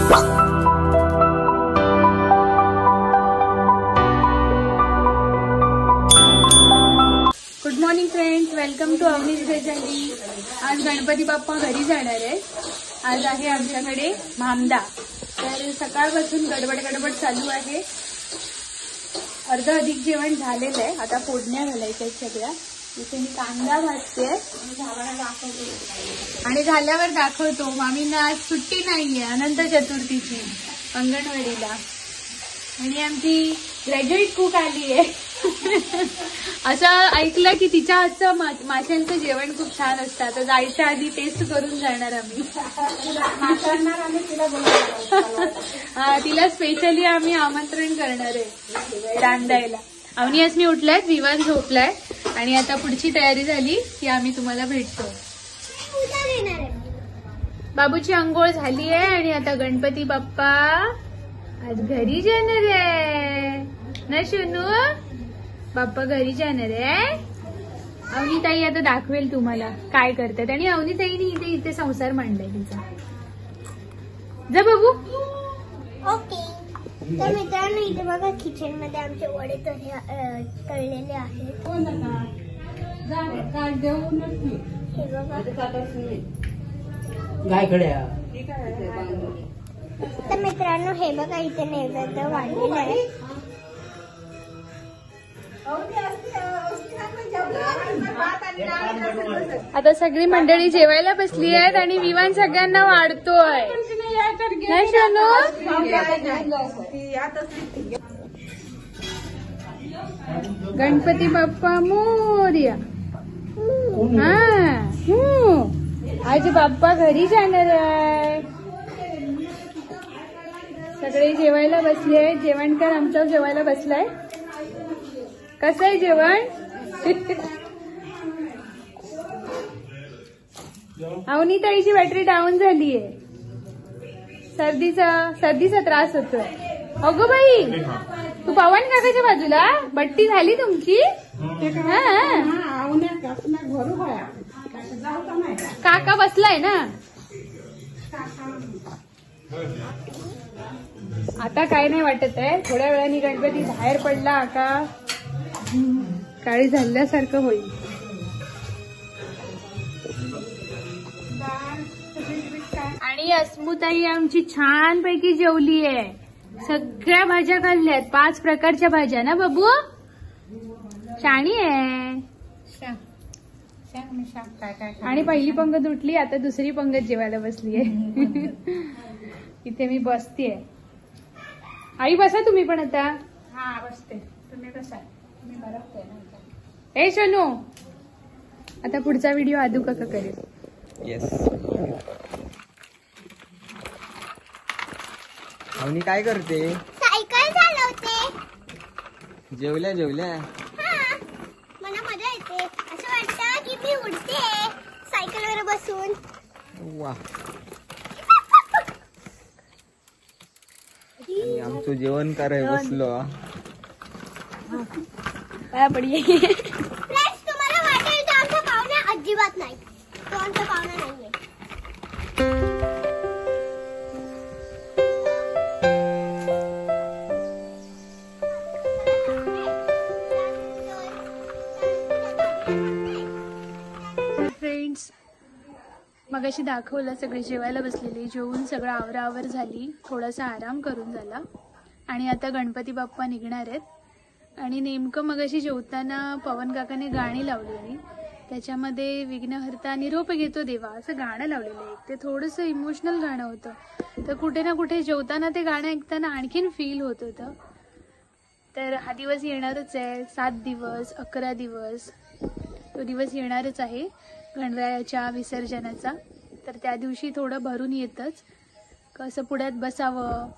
Good morning friends, welcome to Avneesh Bejandi. आज गणपती बाप्पा घरी जाणार आहे। आज आहे आमच्याकडे मामदा। तर सकाळपासून गडबड चालू आहे। अर्ध अधिक जेवण झालेलं आहे, आता फोडण्या घालायच्या सगळ्या। इथे मी कांदा भाजते आणि झाल्यावर दाखवतो। मामींना आज सुट्टी नाहीये अनंत चतुर्थीची अंगणवाडीला, आणि आमची ग्रॅज्युएट कुक आली आहे। असं ऐकलं की तिच्या हातचं माशांचं जेवण खूप छान असतं, तर जायच्या आधी टेस्ट करून जाणार आम्ही। तिला स्पेशली आम्ही आमंत्रण करणार आहे रांधायला। अवनी अस्मी उठलाय, विवान झोपलाय, आणि आता पुढची तयारी झाली की आम्ही तुम्हाला भेटतो। बाबूची अंघोळ झाली आहे आणि आता गणपती बाप्पा आज घरी जाणार आहे ना शनू? बाप्पा घरी जाणार आहे। अवनीताई आता दाखवेल तुम्हाला काय करतात, आणि अवनीताईने इथे संसार मांडलाय तिचा। जा बाबू। ओके, तर मित्रांनो इथे बघा किचन मध्ये आमचे वडे तळलेले आहेत। तर मित्रांनो हे बघा इथे नैवेद्य वाढलेलं आहे। आता सगळी मंडळी जेवायला बसली आहेत आणि विवान सगळ्यांना वाढतोय नाही शनू? गणपती बाप्पा मोरया। आज बाप्पा घरी जाणार आहे। सगळे जेवायला बसले आहेत। जेवणकर आमच्या जेवायला बसलाय। कसं आहे जेवण? अवनीताईची बॅटरी डाऊन झालीये। सर्दीचा त्रास होतोय। अगो बाई, तू पवन काकाच्या बाजूला बट्टी झाली तुमची? काका बसलाय ना आता? काय नाही वाटत आहे, थोड्या वेळाने गणपती बाहेर पडला का काळी झाल्यासारखं होईल। आणि अस्मुताई आमची छान पैकी जेवली आहे। सगळ्या भाज्या खाल्ल्यात, 5 प्रकारच्या भाज्या ना बाबू? शाणी आहे। आणि पहिली पंगत उठली, आता दुसरी पंगत जेवायला बसली आहे। इथे मी बसतीये। आई बसा तुम्ही पण आता। हा बसते, तुम्ही बसा। मी बरवते ना। ए शनू, आता पुढचा व्हिडिओ आदू काका करेल। येस। अवनी काय करते? सायकल चालवते। जेवल्या मला मजा येते, असं वाटतं की मी उडते सायकलवर बसून। वा। आणि आमचं जेवण कराय बसलो। काय पडी फ्रेंड्स, तुम्हाला वाटेल तो आमचा पाहुणा अजिबात नाही, तो आमचा पाहुणा नाहीये। फ्रेंड्स, मगाशी दाखवलं सगळे जेवायला बसलेले, जेवून सगळं आवराआवर झाली, थोडासा आराम करून झाला, आणि आता गणपती बाप्पा निघणार आहेत। आणि नेमकं मगाशी जेवताना पवन काकाने गाणी लावलेली, त्याच्यामध्ये विघ्नहर्ता निरोप घेतो देवा असं गाणं लावलेलं आहे। ते थोडंसं इमोशनल गाणं होतं, तर कुठे ना कुठे जेवताना ते गाणं ऐकताना आणखीन फील होत होतं। तर हा दिवस येणारच आहे, 7 दिवस 11 दिवस तो दिवस येणारच आहे गणरायाच्या विसर्जनाचा। तर त्या दिवशी थोडं भरून येतच, कसं पुढ्यात बसावं,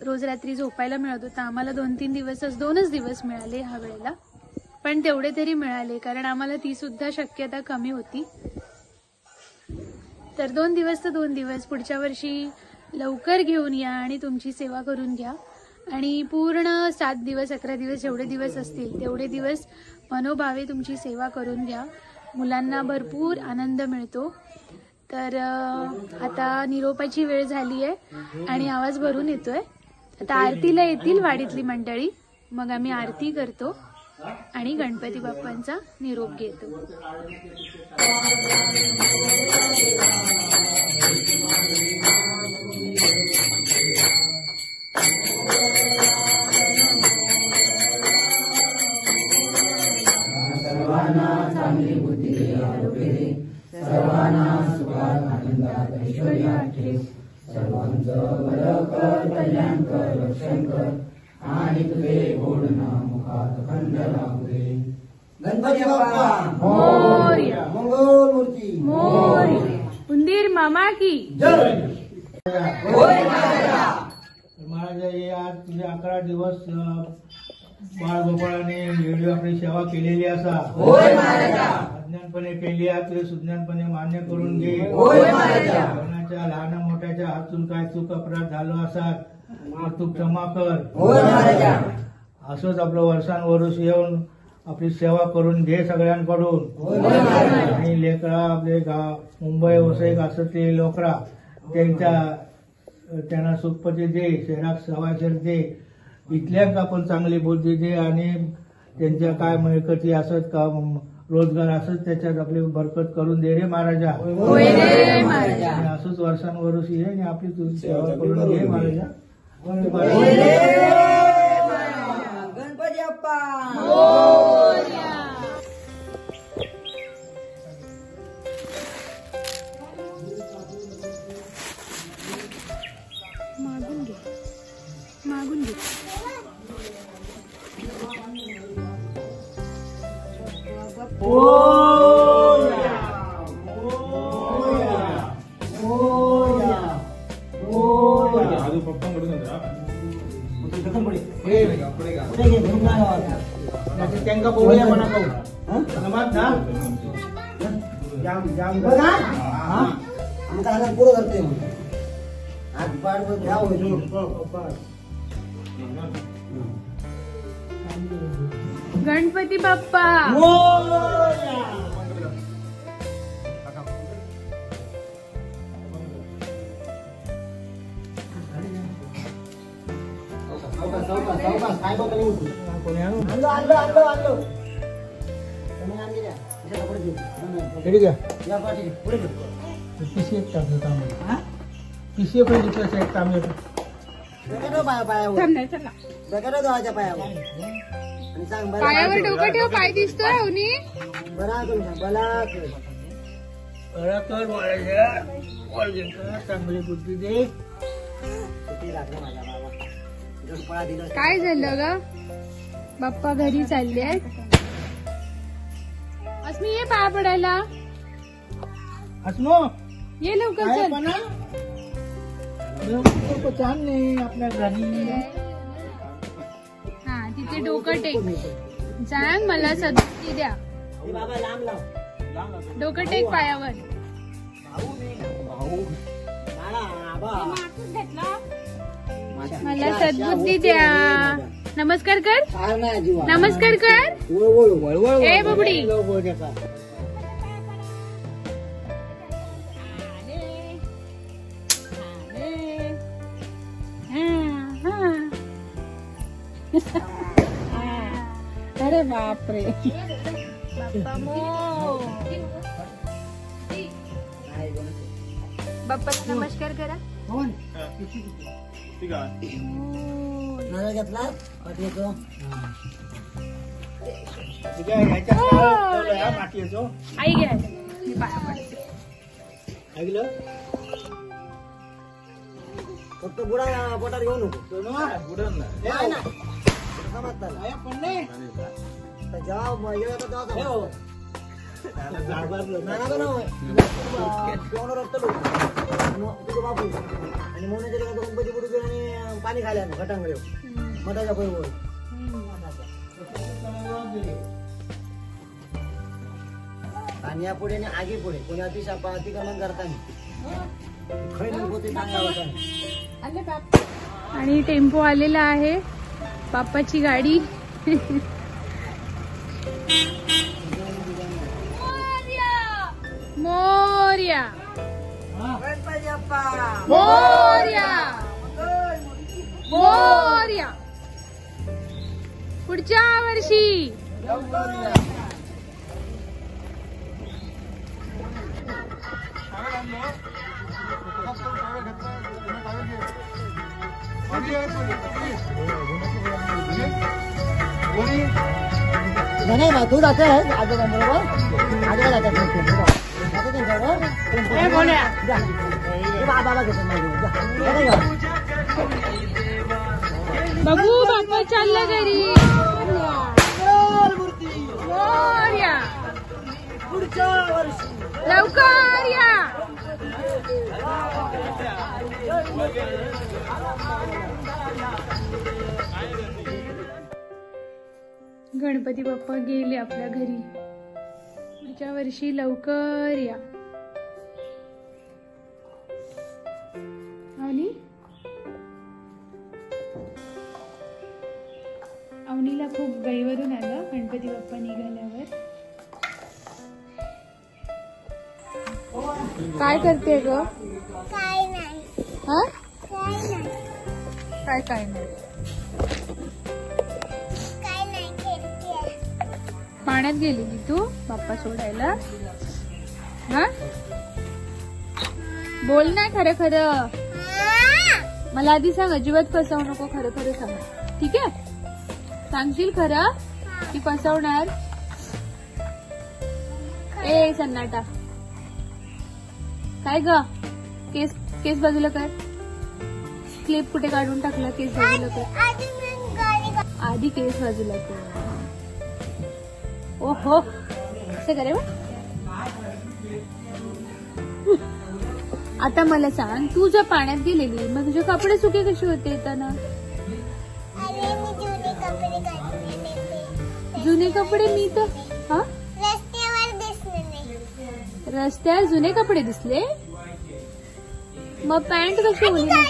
रोज रात्री झोपायला मिळत होतं आम्हाला। 2-3 दिवसच, 2च दिवस मिळाले ह्या वेळेला, पण तेवढे तरी मिळाले, कारण आम्हाला ती सुद्धा शक्यता कमी होती। तर 2 दिवस तर 2 दिवस, पुढच्या वर्षी लवकर घेऊन या आणि तुमची सेवा करून घ्या। आणि पूर्ण 7 दिवस 11 दिवस जेवढे दिवस असतील तेवढे दिवस मनोभावे तुमची सेवा करून घ्या। मुलांना भरपूर आनंद मिळतो। तर आता निरोपाची वेळ झाली आहे आणि आवाज भरून येतोय. आता आरतीला येतील वाडीतली मंडळी, मग आम्ही आरती करतो आणि गणपती बाप्पांचा निरोप घेतो. सर्वांना चांगली बुद्धी दे, आरोग्य दे, सर्वांना सुखात आनंदात ऐश्वर्यात ठेव, सर्वांचं बरं कर, कल्याण कर, रक्षण कर आणि तुझे गोड नाम मुखात खंड लागू दे. गणपती बाप्पा मोरया, मंगल मूर्ती मोरया, उंदीर मामा की जय. महाराजा हे आज तुझे 11 दिवस बाळगोपाळाने एवढी आपली सेवा केलेली असा. होय महाराजा. अज्ञानपणे केली आहे तुझे सुज्ञानपणे मान्य करून घे. होय महाराजा. कोणाच्या लहान मोठ्याच्या हातून काय चूक अपराध झालो असाल तू क्षमा कर. होय महाराजा. असंच आपलं वर्षानुवर्ष येऊन आपली सेवा करून घे सगळ्यांकडून. होय महाराजा. आणि लेकरा आपले गाव मुंबई वसई असं ते लोकरा त्यांना सुखपती दे, शहरात सवाशर दे, इथल्याच आपण चांगली बुद्धी दे आणि त्यांच्या काय मिळकती असत का रोजगार असत त्याच्यात आपली बरकत करून दे रे महाराजा. होय रे महाराजा. आणि असंच वर्षानुवर्ष ये आणि आपली तुझी सेवा करून घे महाराजा. गणपती बाप्पा मोरया. मागून घे, मागून घे. त्यांना बोलूया म्हणा नमाज ना बघा आमचा हातात पुरं करते आज पाठ घ्या गणपती बाप्पा काय बघा कोणी आणू आणलो आणलो आणलो आणलो तुम्ही आणली द्या त्याच्या कपडे घेऊ ठीक आहे या पाठी पुढे घेऊ पिशी एक टाकलं तांबे पिशी एक घेतलं एक तांबे डोकं ठेव पायावर डोकं ठेव देवाच्या पायावर आणि सांग बरं पायावर डोकं ठेव, पाय दिसतोय अवनी. बरा करून सांग बला कर महाराजा चांगली बुद्धी दे. किती राखलं माझ्या बाबा पळा दिलं काय झालं ग? बाप्पा घरी चालले आहेत. अस्मी ये पाया पडायला, असमो ये लवकर काय चल. पण छान नाही आपल्या घरी. हा तिथे डोकं टेक. सांग मला सद्बुद्धी द्या. हे बाबा लांब लाव डोकं टेक पायावर. बाळा आबा मला सद्बुद्धी द्या. नमस्कार कर, फार नाही जीवा नमस्कार कर. वळवळ ए बबडी, अरे बापरे बाप्पाला नमस्कार करा. नजर घेतला पाठीचं माती येतो आई घ्या, मी पाया पडते. ऐकलं फक्त बुडा पोटात घेऊ नको बुडन नाही ना समजतं पण नाही तर जेव्हा येऊ तेव्हा बापू आणि मोनाच्या गणपती बुडू आणि पाणी खाल्या घटांगळे मठाच्या बरोबर आणि या पुढे आगी पुढे कोणी अतिक्रमण करताना आणि टेम्पो आलेला आहे, बाप्पाची गाडी. मोरया. मोरया मोरया. पुढच्या वर्षी. नाही तू जाते आजोबांबरोबर आजोबा जातात बाबा घेतो बघू बाप्पा चालला घरी. मोरया. पुढच्या वर्षी लवकर या. गणपती बाप्पा गेले आपल्या घरी. पुढच्या वर्षी लवकर या. अवनीला खूप गैवरून आलं गणपती बाप्पा निघाल्यावर. काय करते ग? काय नाही. हा काय नाही. काय काय नाही. काय नाही खेळते. पाण्यात गेलेली तू बाप्पा सोडायला? हा बोल ना खरं खरं. मला आधी सांग, अजिबात फसवू नको. खरं खरं सांग, ठीक आहे? सांगशील खरं की फसवणार? ए सन्नाटा. काय ग? केस केस बाजूला कर. क्लिप कुठे काढून टाकला? केस बाजूला कर. आधी केस बाजूला कर. ओहो असं करे. आता मला सांग, तू जर पाण्यात गेलेली मग तुझे कपडे सुके कसे होते येताना? जुने कपडे मी तर हा रस्त्यावर दिसले नाही. रस्त्यावर जुने कपडे दिसले. मग पॅन्ट कशी ओली ना?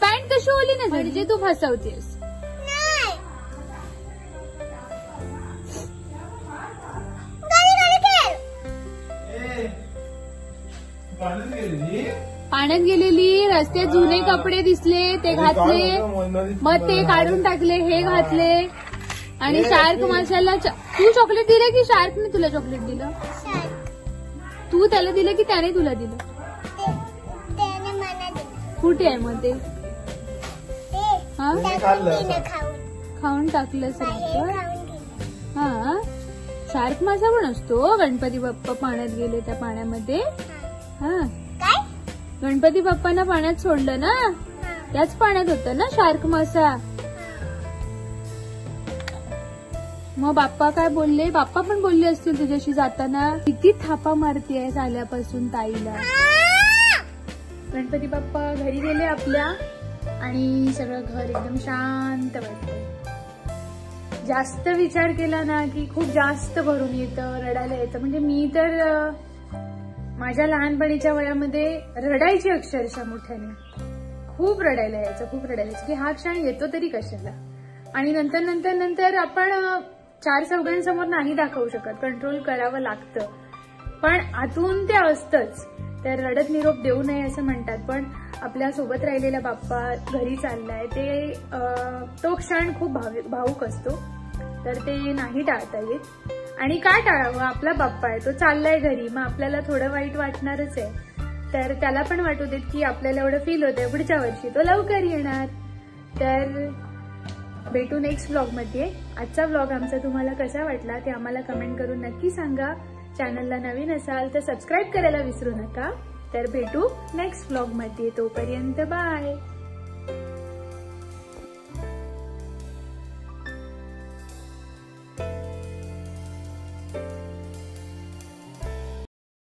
पॅन्ट कशी ओली ना? म्हणजे तू फसवतेस. पाण्यात गेलेली, रस्त्यात जुने कपडे दिसले, ते घातले, मग ते काढून टाकले, हे घातले. आणि शार्क माशाला तू चॉकलेट दिलं की शार्कने तुला चॉकलेट दिलं? तू त्याला दिलं की त्याने तुला दिलं? कुठे आहे मग ते? हा खाऊन टाकलं सर. हा शार्क मासा पण असतो. गणपती बाप्पा पाण्यात गेले त्या पाण्यामध्ये. हा गणपती बाप्पांना पाण्यात सोडलं ना, त्याच पाण्यात होतं ना शार्क मासा. मग बाप्पा काय बोलले? बाप्पा पण बोलले असतील तुझ्याशी जाताना, किती थापा मारतेस आल्यापासून ताईला. गणपती बाप्पा घरी गेले आपल्या आणि सगळं घर एकदम शांत वाटतं. जास्त विचार केला ना की खूप जास्त भरून येतं, रडायला येतं. म्हणजे मी तर माझ्या लहानपणीच्या वयामध्ये रडायची अक्षरशः मोठ्याने. खूप रडायला यायचं की हा क्षण येतो तरी कशाला. आणि नंतर नंतर नंतर आपण चार चौघांसमोर नाही दाखवू शकत, कंट्रोल करावं लागतं. पण आतून ते असतंच. तर रडत निरोप देऊ नये असं म्हणतात. पण आपल्या सोबत राहिलेला बाप्पा घरी चाललाय ते तो क्षण खूप भावुक असतो. तर ते नाही टाळता येत. आणि काय टाळावं? आपला बाप्पा आहे, तो चाललाय घरी, मग आपल्याला थोडं वाईट वाटणारच आहे. तर त्याला पण वाटू देत की आपल्याला एवढं फील होतंय, पुढच्या वर्षी तो लवकर येणार. तर भेटू नेक्स्ट व्लॉग मध्ये. आजचा व्लॉग आमचा तुम्हाला कसा वाटला ते आम्हाला कमेंट करून नक्की सांगा. चॅनलला नवीन असाल तर सबस्क्राईब करायला विसरू नका. तर भेटू नेक्स्ट व्लॉग मध्ये. तोपर्यंत बाय.